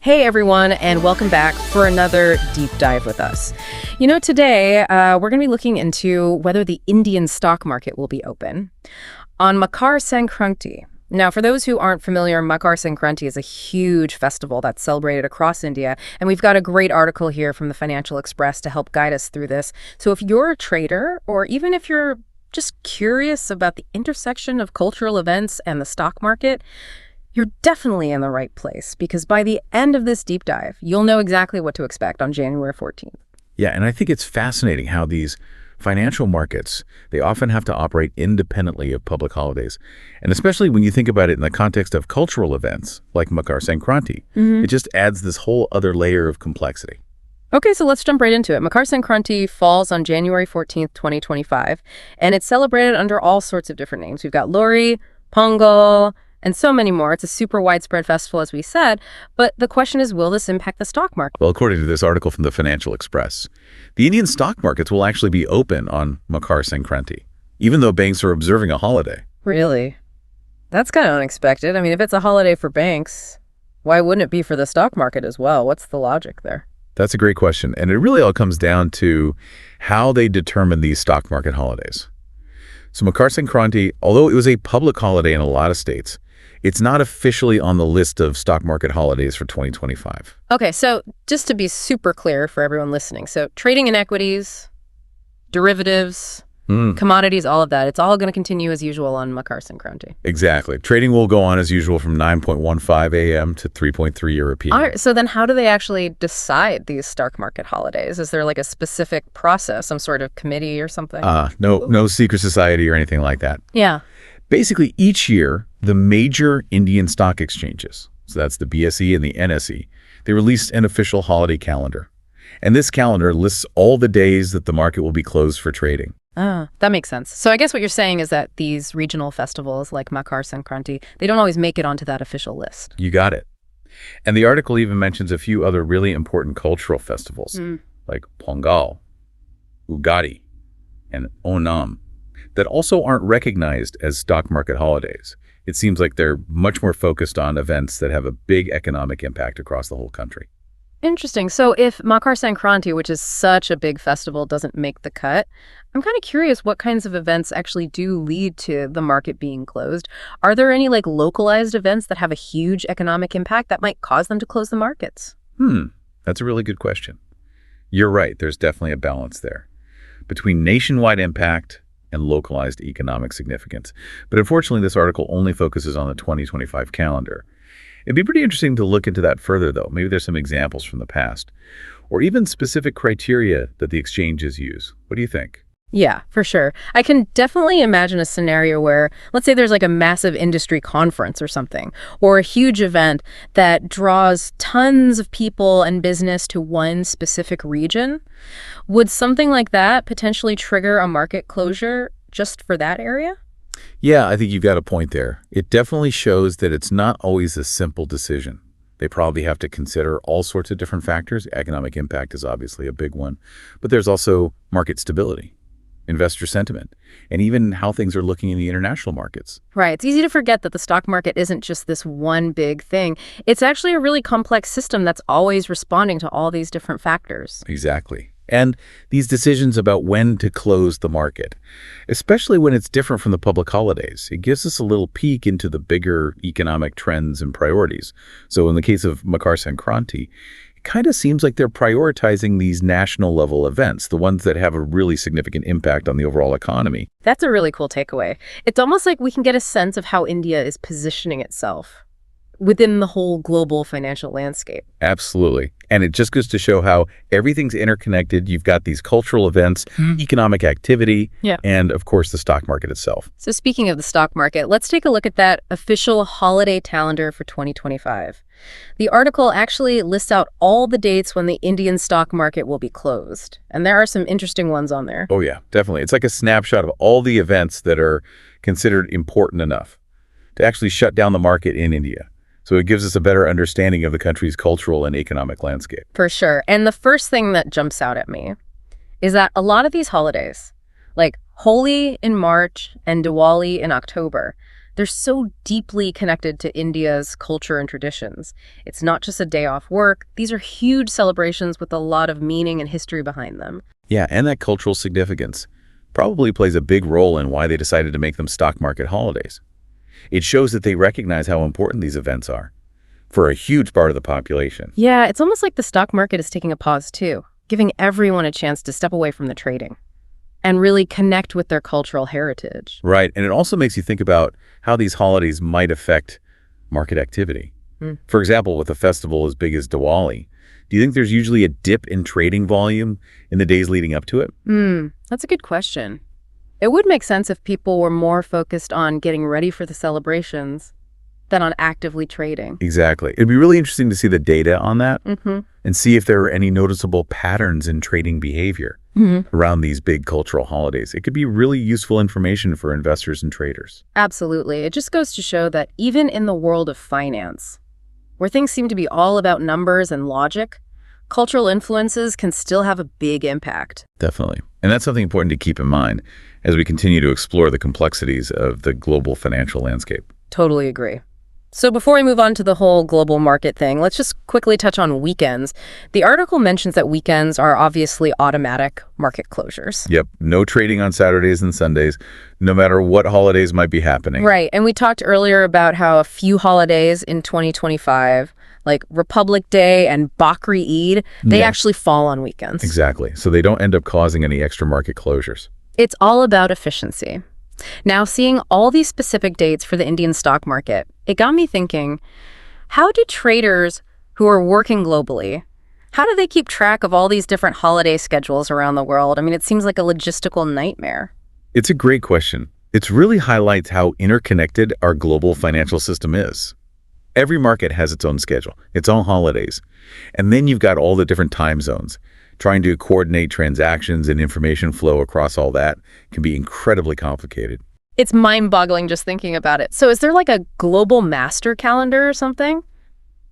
Hey everyone, and welcome back for another deep dive with us. Today we're going to be looking into whether the Indian stock market will be open on Makar Sankranti. Now, for those who aren't familiar, Makar Sankranti is a huge festival that's celebrated across India, and we've got a great article here from the Financial Express to help guide us through this. So if you're a trader, or even if you're just curious about the intersection of cultural events and the stock market, you're definitely in the right place, because by the end of this deep dive, you'll know exactly what to expect on January 14th. Yeah, and I think it's fascinating how these financial markets, they often have to operate independently of public holidays. And especially when you think about it in the context of cultural events like Makar Sankranti, it just adds this whole other layer of complexity. Okay, so let's jump right into it. Makar Sankranti falls on January 14th, 2025, and it's celebrated under all sorts of different names. We've got Lori, Pongal, and so many more. It's a super widespread festival, as we said, but the question is, will this impact the stock market? Well, according to this article from the Financial Express, the Indian stock markets will actually be open on Makar Sankranti, even though banks are observing a holiday. Really? That's kind of unexpected. I mean, if it's a holiday for banks, why wouldn't it be for the stock market as well? What's the logic there? That's a great question, and it really all comes down to how they determine these stock market holidays. So Makar Sankranti, although it was a public holiday in a lot of states, it's not officially on the list of stock market holidays for 2025. Okay, so just to be super clear for everyone listening, so trading in equities, derivatives, commodities, all of that, it's all going to continue as usual on Makar Sankranti. Exactly. Trading will go on as usual from 9:15 a.m. to 3:3 European. All right, so then how do they actually decide these stock market holidays? Is there like a specific process, some sort of committee or something? No secret society or anything like that. Yeah. Basically, each year, the major Indian stock exchanges, so that's the BSE and the NSE, they release an official holiday calendar. And this calendar lists all the days that the market will be closed for trading. That makes sense. So I guess what you're saying is that these regional festivals like Makar Sankranti, they don't always make it onto that official list. You got it. And the article even mentions a few other really important cultural festivals, like Pongal, Ugadi, and Onam, that also aren't recognized as stock market holidays. It seems like they're much more focused on events that have a big economic impact across the whole country. Interesting. So if Makar Sankranti, which is such a big festival, doesn't make the cut, I'm kind of curious what kinds of events actually do lead to the market being closed. Are there any localized events that have a huge economic impact that might cause them to close the markets? That's a really good question. You're right. There's definitely a balance there between nationwide impact and localized economic significance. But unfortunately, this article only focuses on the 2025 calendar. It'd be pretty interesting to look into that further, though. Maybe there's some examples from the past, or even specific criteria that the exchanges use. What do you think? Yeah, for sure. I can definitely imagine a scenario where, let's say there's a massive industry conference or something, or a huge event that draws tons of people and business to one specific region. Would something like that potentially trigger a market closure just for that area? Yeah, I think you've got a point there. It definitely shows that it's not always a simple decision. They probably have to consider all sorts of different factors. Economic impact is obviously a big one, but there's also market stability, investor sentiment, and even how things are looking in the international markets. Right. It's easy to forget that the stock market isn't just this one big thing. It's actually a really complex system that's always responding to all these different factors. Exactly. And these decisions about when to close the market, especially when it's different from the public holidays, it gives us a little peek into the bigger economic trends and priorities. So in the case of Makar Sankranti, it kind of seems like they're prioritizing these national level events, the ones that have a really significant impact on the overall economy. That's a really cool takeaway. It's almost like we can get a sense of how India is positioning itself within the whole global financial landscape. Absolutely. And it just goes to show how everything's interconnected. You've got these cultural events, economic activity, and of course the stock market itself. So speaking of the stock market, let's take a look at that official holiday calendar for 2025. The article actually lists out all the dates when the Indian stock market will be closed. And there are some interesting ones on there. Oh yeah, definitely. It's like a snapshot of all the events that are considered important enough to actually shut down the market in India. So it gives us a better understanding of the country's cultural and economic landscape. For sure. And the first thing that jumps out at me is that a lot of these holidays, like Holi in March and Diwali in October, They're so deeply connected to India's culture and traditions. It's not just a day off work. These are huge celebrations with a lot of meaning and history behind them. Yeah, and that cultural significance probably plays a big role in why they decided to make them stock market holidays. It shows that they recognize how important these events are for a huge part of the population. Yeah, it's almost like the stock market is taking a pause too, giving everyone a chance to step away from the trading and really connect with their cultural heritage. Right, and it also makes you think about how these holidays might affect market activity. For example, with a festival as big as Diwali, do you think there's usually a dip in trading volume in the days leading up to it? That's a good question. It would make sense if people were more focused on getting ready for the celebrations than on actively trading. Exactly. It'd be really interesting to see the data on that and see if there are any noticeable patterns in trading behavior around these big cultural holidays. It could be really useful information for investors and traders. Absolutely. It just goes to show that even in the world of finance, where things seem to be all about numbers and logic, cultural influences can still have a big impact. Definitely. And that's something important to keep in mind as we continue to explore the complexities of the global financial landscape. Totally agree. So before we move on to the whole global market thing, let's just quickly touch on weekends. The article mentions that weekends are obviously automatic market closures. Yep. No trading on Saturdays and Sundays, no matter what holidays might be happening. Right. And we talked earlier about how a few holidays in 2025, like Republic Day and Bakri Eid, they actually fall on weekends. Exactly. So they don't end up causing any extra market closures. It's all about efficiency. Now, seeing all these specific dates for the Indian stock market, it got me thinking, how do traders who are working globally, how do they keep track of all these different holiday schedules around the world? I mean, it seems like a logistical nightmare. It's a great question. It really highlights how interconnected our global financial system is. Every market has its own schedule, its own holidays. And then you've got all the different time zones. Trying to coordinate transactions and information flow across all that can be incredibly complicated. It's mind-boggling just thinking about it. So is there like a global master calendar or something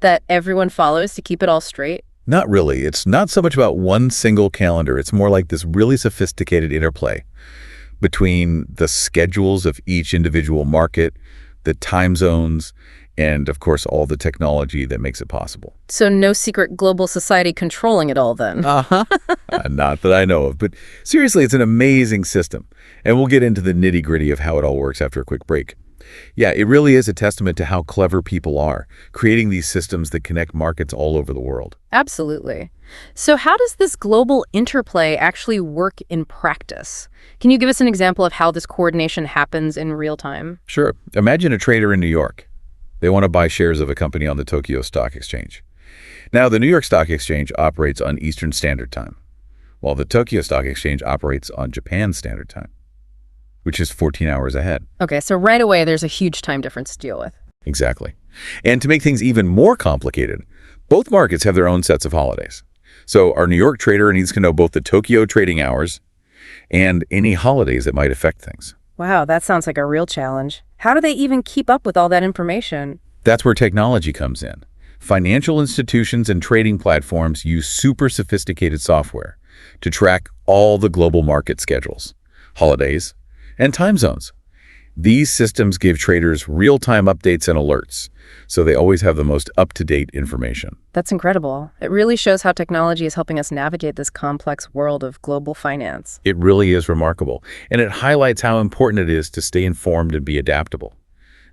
that everyone follows to keep it all straight? Not really. It's not so much about one single calendar. It's more like this really sophisticated interplay between the schedules of each individual market, the time zones, and of course, all the technology that makes it possible. So no secret global society controlling it all then? Not that I know of, but seriously, it's an amazing system. And we'll get into the nitty-gritty of how it all works after a quick break. Yeah, it really is a testament to how clever people are, creating these systems that connect markets all over the world. Absolutely. So how does this global interplay actually work in practice? Can you give us an example of how this coordination happens in real time? Sure. Imagine a trader in New York. They want to buy shares of a company on the Tokyo Stock Exchange. Now, the New York Stock Exchange operates on Eastern Standard Time, while the Tokyo Stock Exchange operates on Japan Standard Time, which is 14 hours ahead. Okay, so right away, there's a huge time difference to deal with. Exactly. And to make things even more complicated, both markets have their own sets of holidays. So our New York trader needs to know both the Tokyo trading hours and any holidays that might affect things. Wow, that sounds like a real challenge. How do they even keep up with all that information? That's where technology comes in. Financial institutions and trading platforms use super sophisticated software to track all the global market schedules, holidays, and time zones. These systems give traders real-time updates and alerts, so they always have the most up-to-date information. That's incredible. It really shows how technology is helping us navigate this complex world of global finance. It really is remarkable, and it highlights how important it is to stay informed and be adaptable,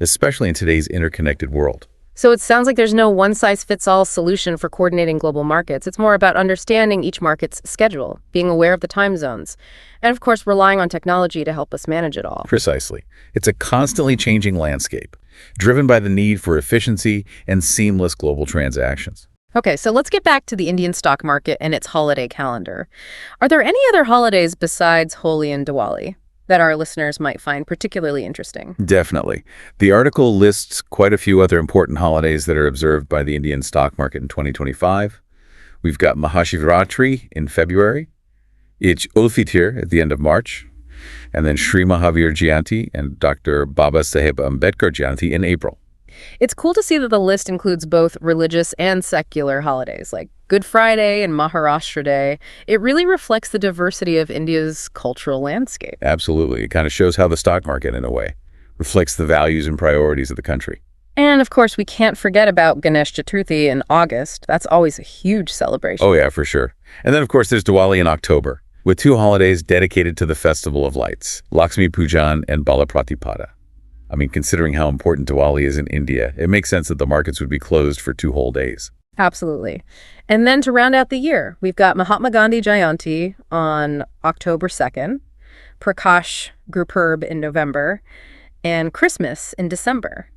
especially in today's interconnected world. So it sounds like there's no one-size-fits-all solution for coordinating global markets. It's more about understanding each market's schedule, being aware of the time zones, and of course, relying on technology to help us manage it all. Precisely. It's a constantly changing landscape, driven by the need for efficiency and seamless global transactions. Okay, so let's get back to the Indian stock market and its holiday calendar. Are there any other holidays besides Holi and Diwali that our listeners might find particularly interesting? Definitely. The article lists quite a few other important holidays that are observed by the Indian stock market in 2025. We've got Mahashivratri in February, Id-Ul-Fitr at the end of March, and then Sri Mahavir Jayanti and Dr. Baba Saheb Ambedkar Jayanti in April. It's cool to see that the list includes both religious and secular holidays, like Good Friday and Maharashtra Day. It really reflects the diversity of India's cultural landscape. Absolutely. It kind of shows how the stock market, in a way, reflects the values and priorities of the country. And of course, we can't forget about Ganesh Chaturthi in August. That's always a huge celebration. Oh yeah, for sure. And then of course there's Diwali in October, with 2 holidays dedicated to the Festival of Lights, Lakshmi Pujan and Bala Pratipada. I mean, considering how important Diwali is in India, it makes sense that the markets would be closed for 2 whole days. Absolutely. And then to round out the year, we've got Mahatma Gandhi Jayanti on October 2nd, Prakash Gurpurb in November, and Christmas in December.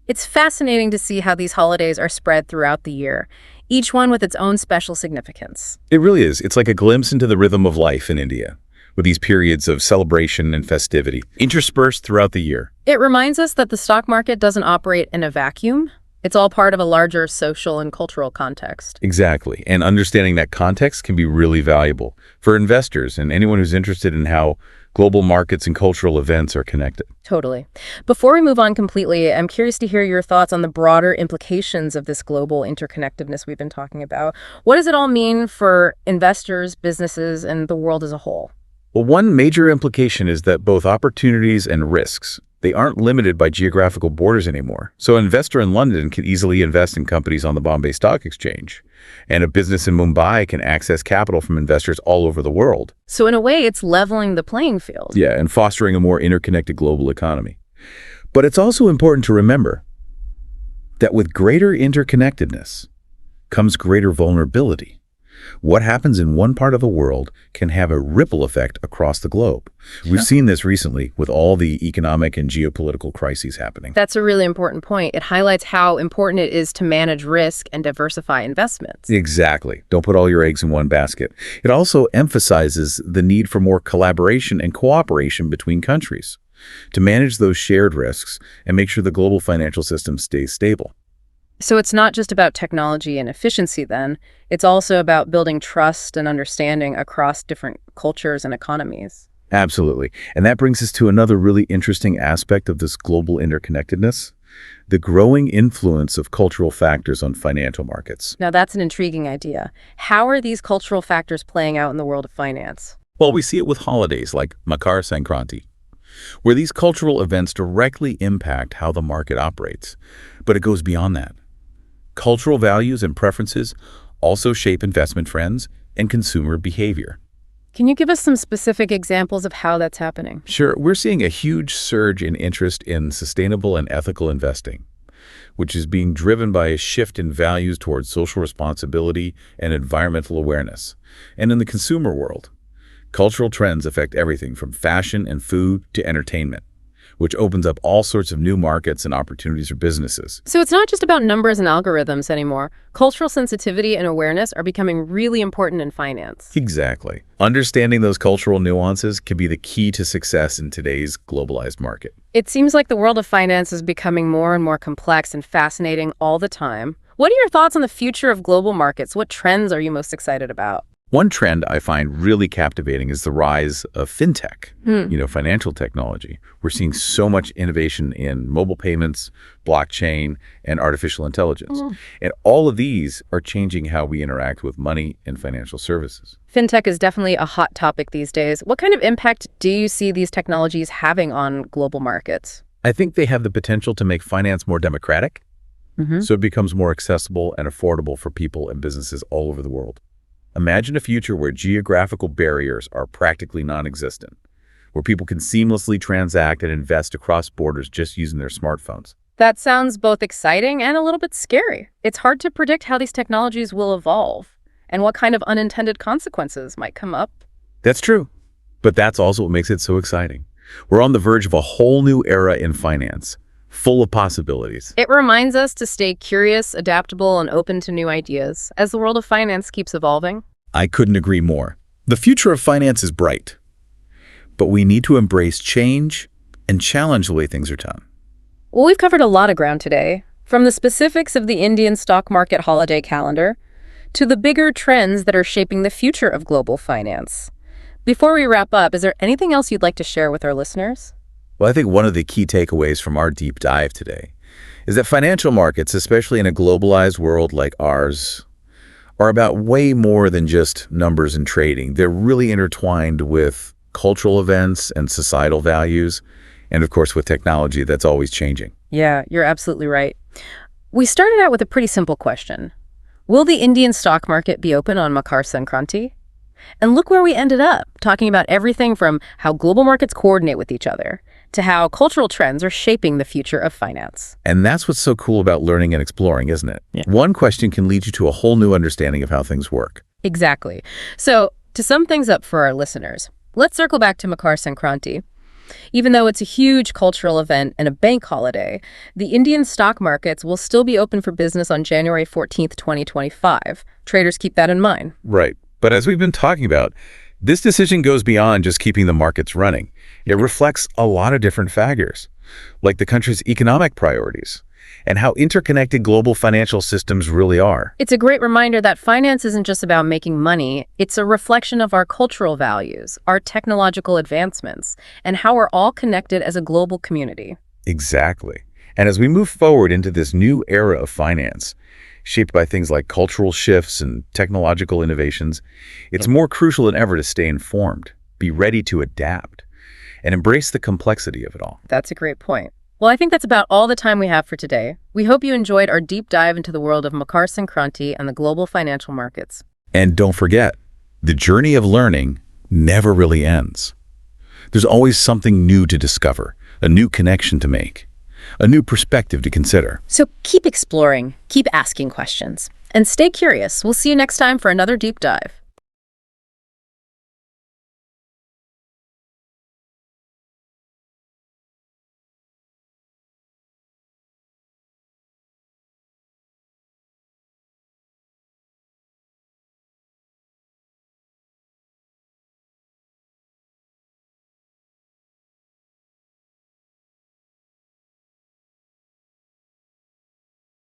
It's fascinating to see how these holidays are spread throughout the year, each one with its own special significance. It really is. It's like a glimpse into the rhythm of life in India, with these periods of celebration and festivity interspersed throughout the year. It reminds us that the stock market doesn't operate in a vacuum. It's all part of a larger social and cultural context. Exactly. And understanding that context can be really valuable for investors and anyone who's interested in how global markets and cultural events are connected. Totally. Before we move on completely, I'm curious to hear your thoughts on the broader implications of this global interconnectedness we've been talking about. What does it all mean for investors, businesses, and the world as a whole? Well, one major implication is that both opportunities and risks, they aren't limited by geographical borders anymore. So an investor in London can easily invest in companies on the Bombay Stock Exchange, and a business in Mumbai can access capital from investors all over the world. So in a way, it's leveling the playing field. Yeah, and fostering a more interconnected global economy. But it's also important to remember that with greater interconnectedness comes greater vulnerability. What happens in one part of the world can have a ripple effect across the globe. We've seen this recently with all the economic and geopolitical crises happening. That's a really important point. It highlights how important it is to manage risk and diversify investments. Exactly. Don't put all your eggs in one basket. It also emphasizes the need for more collaboration and cooperation between countries to manage those shared risks and make sure the global financial system stays stable. So it's not just about technology and efficiency then, it's also about building trust and understanding across different cultures and economies. Absolutely. And that brings us to another really interesting aspect of this global interconnectedness, the growing influence of cultural factors on financial markets. Now that's an intriguing idea. How are these cultural factors playing out in the world of finance? Well, we see it with holidays like Makar Sankranti, where these cultural events directly impact how the market operates. But it goes beyond that. Cultural values and preferences also shape investment trends and consumer behavior. Can you give us some specific examples of how that's happening? Sure, we're seeing a huge surge in interest in sustainable and ethical investing, which is being driven by a shift in values towards social responsibility and environmental awareness. And in the consumer world, cultural trends affect everything from fashion and food to entertainment, which opens up all sorts of new markets and opportunities for businesses. So it's not just about numbers and algorithms anymore. Cultural sensitivity and awareness are becoming really important in finance. Exactly. Understanding those cultural nuances can be the key to success in today's globalized market. It seems like the world of finance is becoming more and more complex and fascinating all the time. What are your thoughts on the future of global markets? What trends are you most excited about? One trend I find really captivating is the rise of fintech, financial technology. We're seeing so much innovation in mobile payments, blockchain, and artificial intelligence. And all of these are changing how we interact with money and financial services. Fintech is definitely a hot topic these days. What kind of impact do you see these technologies having on global markets? I think they have the potential to make finance more democratic, so it becomes more accessible and affordable for people and businesses all over the world. Imagine a future where geographical barriers are practically non-existent, where people can seamlessly transact and invest across borders just using their smartphones. That sounds both exciting and a little bit scary. It's hard to predict how these technologies will evolve and what kind of unintended consequences might come up. That's true, but that's also what makes it so exciting. We're on the verge of a whole new era in finance, full of possibilities. It reminds us to stay curious, adaptable, and open to new ideas as the world of finance keeps evolving. I couldn't agree more. The future of finance is bright, but we need to embrace change and challenge the way things are done. Well, we've covered a lot of ground today, from the specifics of the Indian stock market holiday calendar to the bigger trends that are shaping the future of global finance. Before we wrap up, is there anything else you'd like to share with our listeners? Well, I think one of the key takeaways from our deep dive today is that financial markets, especially in a globalized world like ours, are about way more than just numbers and trading. They're really intertwined with cultural events and societal values, And of course, with technology, that's always changing. Yeah, you're absolutely right. We started out with a pretty simple question. Will the Indian stock market be open on Makar Sankranti? And look where we ended up, talking about everything from how global markets coordinate with each other to how cultural trends are shaping the future of finance. And that's what's so cool about learning and exploring, isn't it? Yeah. One question can lead you to a whole new understanding of how things work. Exactly. So, to sum things up for our listeners, let's circle back to Makar Sankranti. Even though it's a huge cultural event and a bank holiday, the Indian stock markets will still be open for business on January 14th, 2025. Traders keep that in mind. Right. But as we've been talking about, this decision goes beyond just keeping the markets running. It reflects a lot of different factors, like the country's economic priorities and how interconnected global financial systems really are. It's a great reminder that finance isn't just about making money. It's a reflection of our cultural values, our technological advancements, and how we're all connected as a global community. Exactly. And as we move forward into this new era of finance, shaped by things like cultural shifts and technological innovations, it's more crucial than ever to stay informed, be ready to adapt, and embrace the complexity of it all. That's a great point. Well, I think that's about all the time we have for today. We hope you enjoyed our deep dive into the world of Makar Sankranti and the global financial markets. And don't forget, the journey of learning never really ends. There's always something new to discover, a new connection to make, a new perspective to consider. So keep exploring, keep asking questions, and stay curious. We'll see you next time for another deep dive.